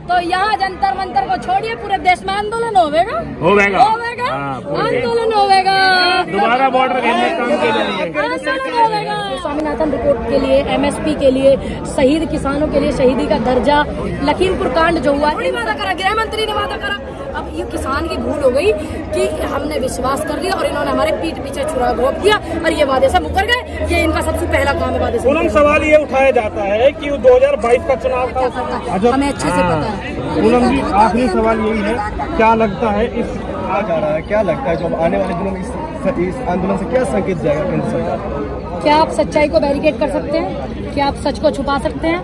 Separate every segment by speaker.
Speaker 1: तो यहाँ जंतर मंतर को छोड़िए, पूरे देश में आंदोलन होगा, आंदोलन होगा,
Speaker 2: दोबारा बॉर्डर घेरने का काम किया
Speaker 1: जाएगा। स्वामीनाथन रिपोर्ट के लिए, MSP के लिए, शहीद किसानों के लिए शहीदी का दर्जा, लखीमपुर कांड जो हुआ, बड़ी वादा करा, गृह मंत्री ने वादा करा। अब ये किसान की भूल हो गई कि हमने विश्वास कर लिया और इन्होंने हमारे पीठ पीछे छुरा घोंप दिया और ये वादे से मुकर गए। ये इनका सबसे पहला काम है वादे से।
Speaker 2: सवाल ये उठाया जाता है कि 2022 का चुनाव का
Speaker 1: हमें अच्छे से पता है।
Speaker 2: पूनम जी, आखिरी सवाल यही है, क्या लगता है इस
Speaker 3: आ जा रहा है, क्या लगता है जो आने वाले दिनों में इस आंदोलन से क्या संकेत जाएगा केंद्र सरकार?
Speaker 1: क्या आप सच्चाई को बैरिकेड कर सकते हैं? क्या आप सच को छुपा सकते हैं?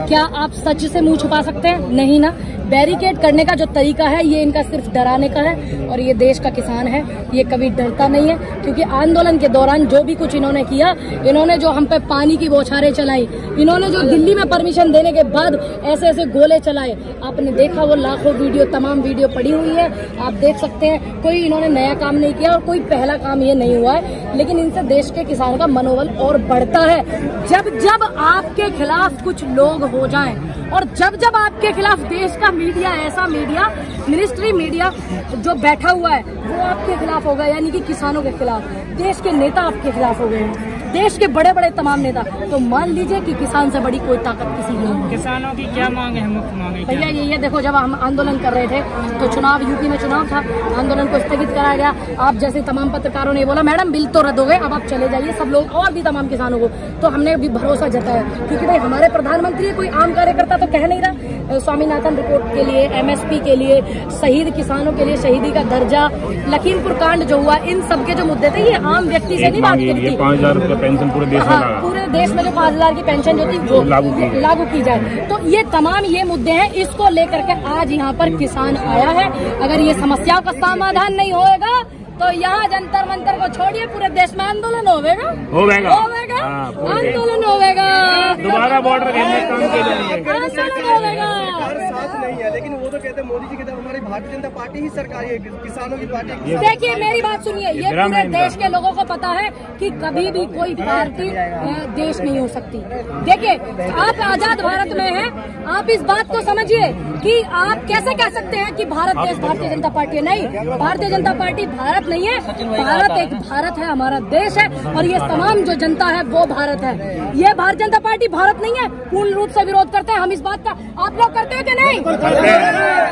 Speaker 1: क्या आप सच से मुंह छुपा सकते हैं? नहीं ना। बैरिकेड करने का जो तरीका है ये इनका सिर्फ डराने का है, और ये देश का किसान है, ये कभी डरता नहीं है। क्योंकि आंदोलन के दौरान जो भी कुछ इन्होंने किया, इन्होंने जो हम पे पानी की बौछारें चलाई, इन्होंने जो दिल्ली में परमिशन देने के बाद ऐसे ऐसे गोले चलाए, आपने देखा वो लाखों वीडियो, तमाम वीडियो पड़ी हुई है, आप देख सकते हैं। कोई इन्होंने नया काम नहीं किया और कोई पहला काम ये नहीं हुआ है, लेकिन इनसे देश के किसान का मनोबल और बढ़ता है। जब जब आपके खिलाफ कुछ लोग हो जाएं और जब जब आपके खिलाफ देश का मीडिया, ऐसा मीडिया, मिनिस्ट्री मीडिया जो बैठा हुआ है वो आपके खिलाफ हो गया, यानी कि किसानों के खिलाफ, देश के नेता आपके खिलाफ हो गए हैं, देश के बड़े बड़े तमाम नेता, तो मान लीजिए कि किसान से बड़ी कोई ताकत किसी की नहीं।
Speaker 2: किसानों की क्या मांग है, मुख्य मांग है?
Speaker 1: भैया ये देखो, जब हम आंदोलन कर रहे थे तो चुनाव, यूपी में चुनाव था, आंदोलन को स्थगित कराया गया। आप जैसे तमाम पत्रकारों ने बोला मैडम बिल तो रद्द हो गए, अब आप चले जाइए, सब लोग और भी तमाम किसानों को, तो हमने भी भरोसा जताया, क्योंकि भाई हमारे प्रधानमंत्री कोई आम कार्यकर्ता तो कह नहीं रहा। स्वामीनाथन रिपोर्ट के लिए, MSP के लिए, शहीद किसानों के लिए शहीदी का दर्जा, लखीमपुर कांड जो हुआ, इन सब के जो मुद्दे थे, ये आम व्यक्ति से नहीं बात करती।
Speaker 2: 5,000 रुपये पेंशन पूरे देश में,
Speaker 1: पूरे देश में जो 5,000 की पेंशन जो थी वो लागू की जाए। तो ये तमाम ये मुद्दे हैं, इसको लेकर के आज यहाँ पर किसान आया है। अगर ये समस्याओं का समाधान नहीं होगा तो यहाँ जंतर मंतर को छोड़िए, पूरे देश में आंदोलन होगा, आंदोलन होगा,
Speaker 2: दोबारा बॉर्डर घेरने का काम किया जाएगा,
Speaker 1: आंदोलन होगा।
Speaker 3: साथ नहीं है, लेकिन वो तो कहते हैं मोदी जी कहते हैं हमारी भारतीय जनता पार्टी ही सरकार है, किसानों की पार्टी।
Speaker 1: देखिए मेरी बात सुनिए, ये पूरे देश के लोगों को पता है कि कभी भी कोई पार्टी देश नहीं हो सकती। देखिए आप आजाद भारत में हैं, आप इस बात को समझिए कि आप कैसे कह सकते हैं कि भारत देश भारतीय जनता पार्टी है। नहीं, भारतीय जनता पार्टी भारत नहीं है, भारत एक भारत है, हमारा देश है, और ये तमाम जो जनता है वो भारत है। ये भारतीय जनता पार्टी भारत नहीं है, पूर्ण रूप से विरोध करते हैं हम इस बात का। आप लोग करते हैं कि नहीं?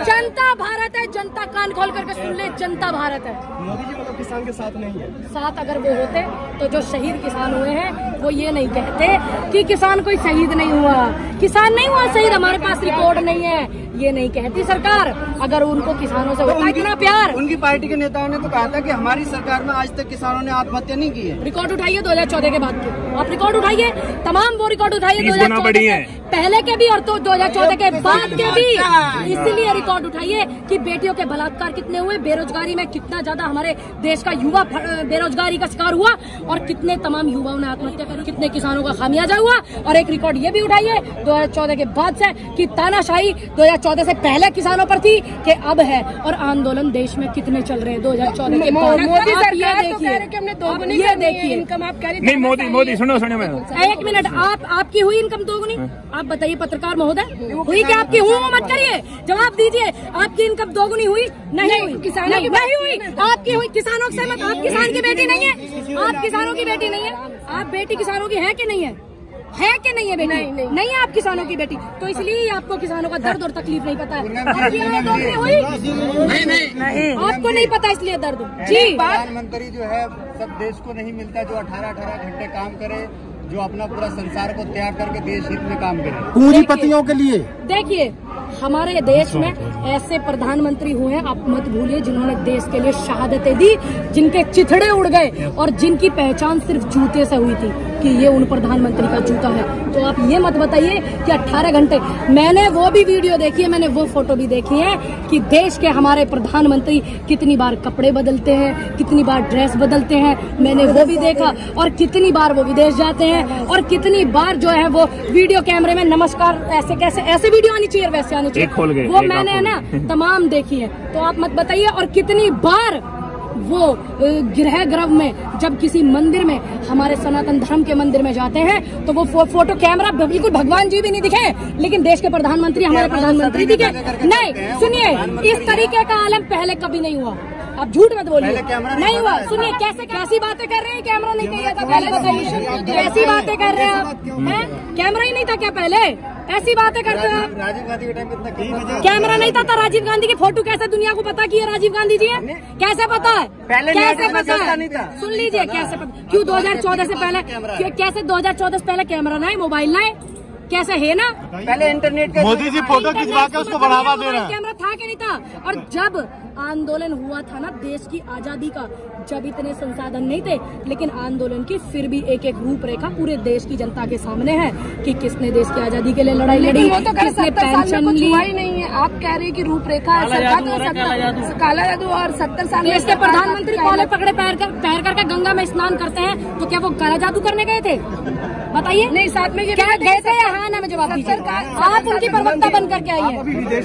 Speaker 1: जनता भारत है, जनता कान खोल करके सुन ले, जनता भारत है।
Speaker 3: मोदी जी मतलब किसान के साथ नहीं है।
Speaker 1: साथ अगर वो होते तो जो शहीद किसान हुए हैं वो ये नहीं कहते कि किसान कोई शहीद नहीं हुआ, किसान नहीं हुआ शहीद, हमारे पास रिकॉर्ड नहीं है, ये नहीं कहती सरकार। अगर उनको किसानों से होता इतना प्यार।
Speaker 4: उनकी पार्टी के नेताओं ने तो कहा था कि हमारी सरकार में आज तक किसानों ने आत्महत्या नहीं की है।
Speaker 1: रिकॉर्ड उठाइए 2014 के बाद के, आप रिकॉर्ड उठाइए, तमाम वो रिकॉर्ड उठाइए 2014 पहले के भी और तो 2014 के बाद के भी। इसीलिए रिकॉर्ड उठाइए कि बेटियों के बलात्कार कितने हुए, बेरोजगारी में कितना ज्यादा हमारे देश का युवा बेरोजगारी का शिकार हुआ, और कितने तमाम युवाओं ने आत्महत्या करी, कितने किसानों का खामियाजा हुआ। और एक रिकॉर्ड ये भी उठाइए 2014 के बाद से कि तानाशाही 2014 से पहले किसानों पर थी कि अब है, और आंदोलन देश में कितने चल रहे हैं 2014 के बाद।
Speaker 4: मोदी सरकार
Speaker 1: ये देखिए
Speaker 4: इनकम आप कह रही
Speaker 2: नहीं, मोदी सुनो
Speaker 1: एक मिनट, आपकी हुई इनकम दोगुनी? आप बताइए पत्रकार महोदय, हुई क्या आपकी? हूँ मत करिए, जवाब दीजिए। आपकी इनकम दोगुनी हुई? नहीं हुई। किसानों की नहीं हुई, आपकी हुई। किसानों से मत, आप किसान की बेटी नहीं है, आप किसानों की बेटी नहीं है, आप बेटी किसानों की है कि नहीं है? है कि नहीं है बेटी? नहीं है आप किसानों की बेटी, तो इसलिए आपको किसानों का दर्द और तकलीफ नहीं पता है। नहीं, आपको नहीं पता इसलिए दर्द। जी,
Speaker 4: प्रधानमंत्री जो है सब देश को नहीं मिलता जो 18-18 घंटे काम करे, जो अपना पूरा संसार को त्याग करके देश हित में काम करे,
Speaker 3: पूंजीपतियों के लिए।
Speaker 1: देखिए हमारे देश में ऐसे प्रधानमंत्री हुए हैं, आप मत भूलिए, जिन्होंने देश के लिए शहादतें दी, जिनके चिथड़े उड़ गए और जिनकी पहचान सिर्फ जूते से हुई थी कि ये उन प्रधानमंत्री का जूता है। तो आप ये मत बताइए कि 18 घंटे। मैंने वो भी वीडियो देखी है, मैंने वो फोटो भी देखी है कि देश के हमारे प्रधानमंत्री कितनी बार कपड़े बदलते हैं, कितनी बार ड्रेस बदलते हैं, मैंने वो भी देखा। और कितनी बार वो विदेश जाते हैं, और कितनी बार जो है वो वीडियो कैमरे में नमस्कार, ऐसे कैसे, ऐसे वीडियो आनी चाहिए, वैसे आनी चाहिए, वो मैंने ना तमाम देखी है। तो आप मत बताइए। और कितनी बार वो गृह ग्रह में जब किसी मंदिर में, हमारे सनातन धर्म के मंदिर में जाते हैं तो वो फोटो कैमरा, बिल्कुल भगवान जी भी नहीं दिखे लेकिन देश के प्रधानमंत्री, हमारे प्रधानमंत्री दिखे नहीं। सुनिए, इस तरीके का आलम पहले कभी नहीं हुआ, आप झूठ मत बोलिए, नहीं हुआ। सुनिए कैसी बातें कर रहे हैं, कैमरा नहीं चाहिए था पहले, बताइए कैसी बातें कर रहे हैं आप, कैमरा ही नहीं था क्या पहले, ऐसी बातें करते हैं आप।
Speaker 4: राजीव गांधी के टाइम कितना
Speaker 1: कैमरा नहीं था, राजीव गांधी की फोटो कैसे दुनिया को पता कि ये राजीव गांधी जी है, कैसे पता है, कैसे पता है, सुन लीजिए कैसे पता, क्यों 2014 से पहले, कैसे 2014 से पहले कैमरा ना है, मोबाइल ना है, कैसे है ना,
Speaker 4: पहले इंटरनेट के
Speaker 3: मोदी जी फोटो खिंचवा के उसको बढ़ावा दे रहे हैं।
Speaker 1: कैमरा था कि नहीं था। और जब आंदोलन हुआ था ना देश की आजादी का, जब इतने संसाधन नहीं थे, लेकिन आंदोलन की फिर भी एक एक रूपरेखा पूरे देश की जनता के सामने है कि किसने देश की आजादी के लिए लड़ाई लड़ी,
Speaker 5: वो तो
Speaker 1: किसने पेंशन ली।
Speaker 5: ही नहीं है, आप कह रहे हैं कि रूपरेखा काला जादू और 70 साल
Speaker 1: देश के प्रधानमंत्री कॉले पकड़े पैर करके गंगा में स्नान करते हैं, तो क्या वो काला जादू करने गए थे, बताइए।
Speaker 5: नहीं, साथ में
Speaker 1: क्या गए थे या हाँ ना में जवाब दीजिए। आप उनकी प्रवक्ता बन करके आई है,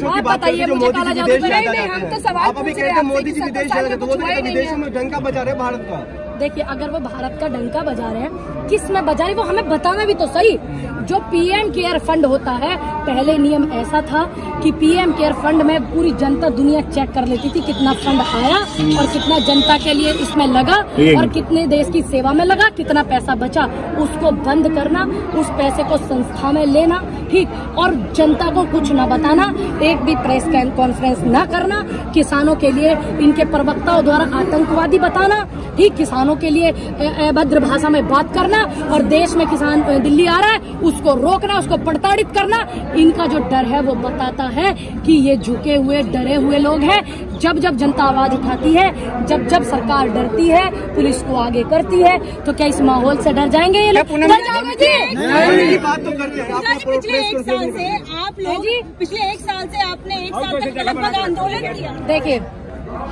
Speaker 1: आप बताइए मुझे काला जादू।
Speaker 5: नहीं, हम तो सवाल
Speaker 3: अभी कहते हैं मोदी जी विदेश जा रहे, तो वो विदेशों में डंका बजा रहे भारत का।
Speaker 1: देखिए, अगर वो भारत का डंका बजा रहे हैं, किस में बजा रहे, वो हमें बताना भी तो सही। जो पीएम केयर फंड होता है, पहले नियम ऐसा था कि पीएम केयर फंड में पूरी जनता दुनिया चेक कर लेती थी कितना फंड आया और कितना जनता के लिए इसमें लगा और कितने देश की सेवा में लगा, कितना पैसा बचा, उसको बंद करना, उस पैसे को संस्था में लेना, ठीक, और जनता को कुछ न बताना, एक भी प्रेस कॉन्फ्रेंस न करना, किसानों के लिए इनके प्रवक्ताओं द्वारा आतंकवादी बताना, ठीक, किसानों के लिए अभद्र भाषा में बात करना, और देश में किसान दिल्ली आ रहा है उसको रोकना, उसको प्रताड़ित करना। इनका जो डर है वो बताता है कि ये झुके हुए डरे हुए लोग हैं। जब जब जनता आवाज उठाती है, जब जब सरकार डरती है, पुलिस को आगे करती है, तो क्या इस माहौल से डर जाएंगे ये लोग? डर जाएंगे जी।
Speaker 3: बात तो करते हैं
Speaker 5: पिछले 1 साल से आप लोग, पिछले 1 साल से आपने 1 साल तक लगभग आंदोलन किया।
Speaker 1: देखिए,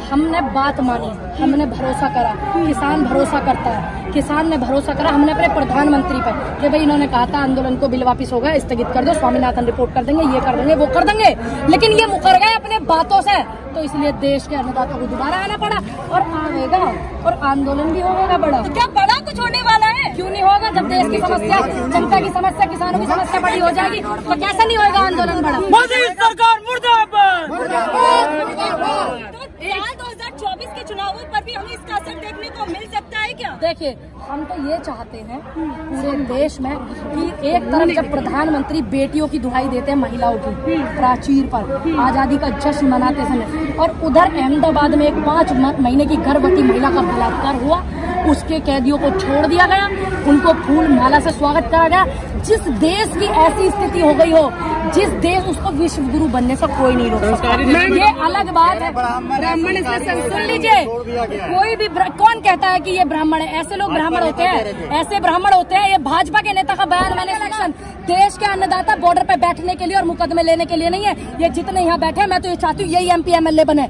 Speaker 1: हमने बात मानी, हमने भरोसा करा, किसान भरोसा करता है, किसान ने भरोसा करा, हमने अपने प्रधानमंत्री पर कि भाई इन्होंने कहा था आंदोलन को बिल वापिस होगा, स्थगित कर दो, स्वामीनाथन रिपोर्ट कर देंगे, ये कर देंगे, वो कर देंगे, लेकिन ये मुकर गए अपने बातों से, तो इसलिए देश के अन्नदाता को दोबारा आना पड़ा और आएगा, और आंदोलन भी होगा बड़ा।
Speaker 5: तो क्या बड़ा कुछ होने वाला है?
Speaker 1: क्यों नहीं होगा? जब देश की समस्या, जनता की समस्या, किसानों की समस्या बड़ी हो जाएगी तो कैसे नहीं होगा आंदोलन बड़ा?
Speaker 2: मोदी सरकार मुर्दाबाद।
Speaker 5: तो साल 2024 के चुनावों पर भी हमें इसका असर देखने को मिल सकता है क्या?
Speaker 1: देखिए, हम तो ये चाहते हैं पूरे देश में कि एक तरफ जब प्रधानमंत्री बेटियों की दुहाई देते हैं महिलाओं की प्राचीर पर आजादी का जश्न मनाते समय, और उधर अहमदाबाद में एक 5 महीने की गर्भवती महिला का बलात्कार हुआ, उसके कैदियों को छोड़ दिया गया, उनको फूल माला से स्वागत करा गया। जिस देश की ऐसी स्थिति हो गई हो, जिस देश, उसको विश्व गुरु बनने से कोई नहीं रोक सकता। ये अलग बात है। ब्राह्मण सुन लीजिए, कोई भी कौन कहता है कि ये ब्राह्मण है? ऐसे लोग ब्राह्मण होते हैं, ऐसे ब्राह्मण होते हैं। ये भाजपा के नेता का बयान मैंने सेक्शन, देश के अन्नदाता बॉर्डर पे बैठने के लिए और मुकदमे लेने के लिए नहीं है। ये जितने यहाँ बैठे हैं, मैं तो ये चाहती हूँ यही MP MLA बने।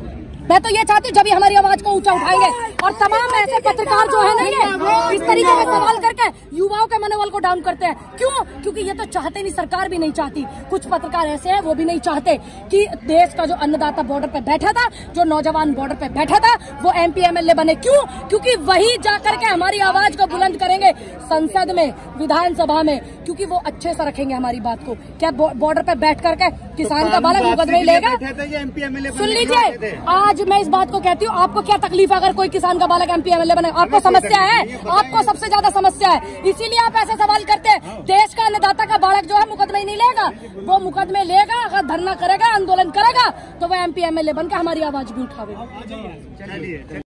Speaker 1: मैं तो ये चाहती हूँ जब ये हमारी आवाज को ऊंचा उठाएंगे, और तमाम ऐसे पत्रकार जो है नहीं है इस तरीके का सवाल करके युवाओं के मनोबल को डाउन करते हैं। क्यों? क्योंकि ये तो चाहते नहीं, सरकार भी नहीं चाहती। कुछ पत्रकार ऐसे हैं वो भी नहीं चाहते कि देश का जो अन्नदाता बॉर्डर पे बैठा था, जो नौजवान बॉर्डर पे बैठा था, वो MP MLA बने। क्यों? क्योंकि वही जाकर के हमारी आवाज को बुलंद करेंगे संसद में, विधानसभा में, क्योंकि वो अच्छे से रखेंगे हमारी बात को। क्या बॉर्डर पे बैठ करके किसान का बालक मुकदमे लेगा? सुन लीजिए, आज मैं इस बात को कहती हूँ, आपको क्या तकलीफ है अगर कोई किसान का बालक MP MLA बने? आपको समस्या है, आपको सबसे ज्यादा समस्या है, इसीलिए आप ऐसे सवाल करते हैं। देश का अन्नदाता का बालक जो है मुकदमे नहीं लेगा, वो मुकदमे लेगा, अगर धरना करेगा, आंदोलन करेगा, तो वो MP MLA बनकर हमारी आवाज भी उठावेगा।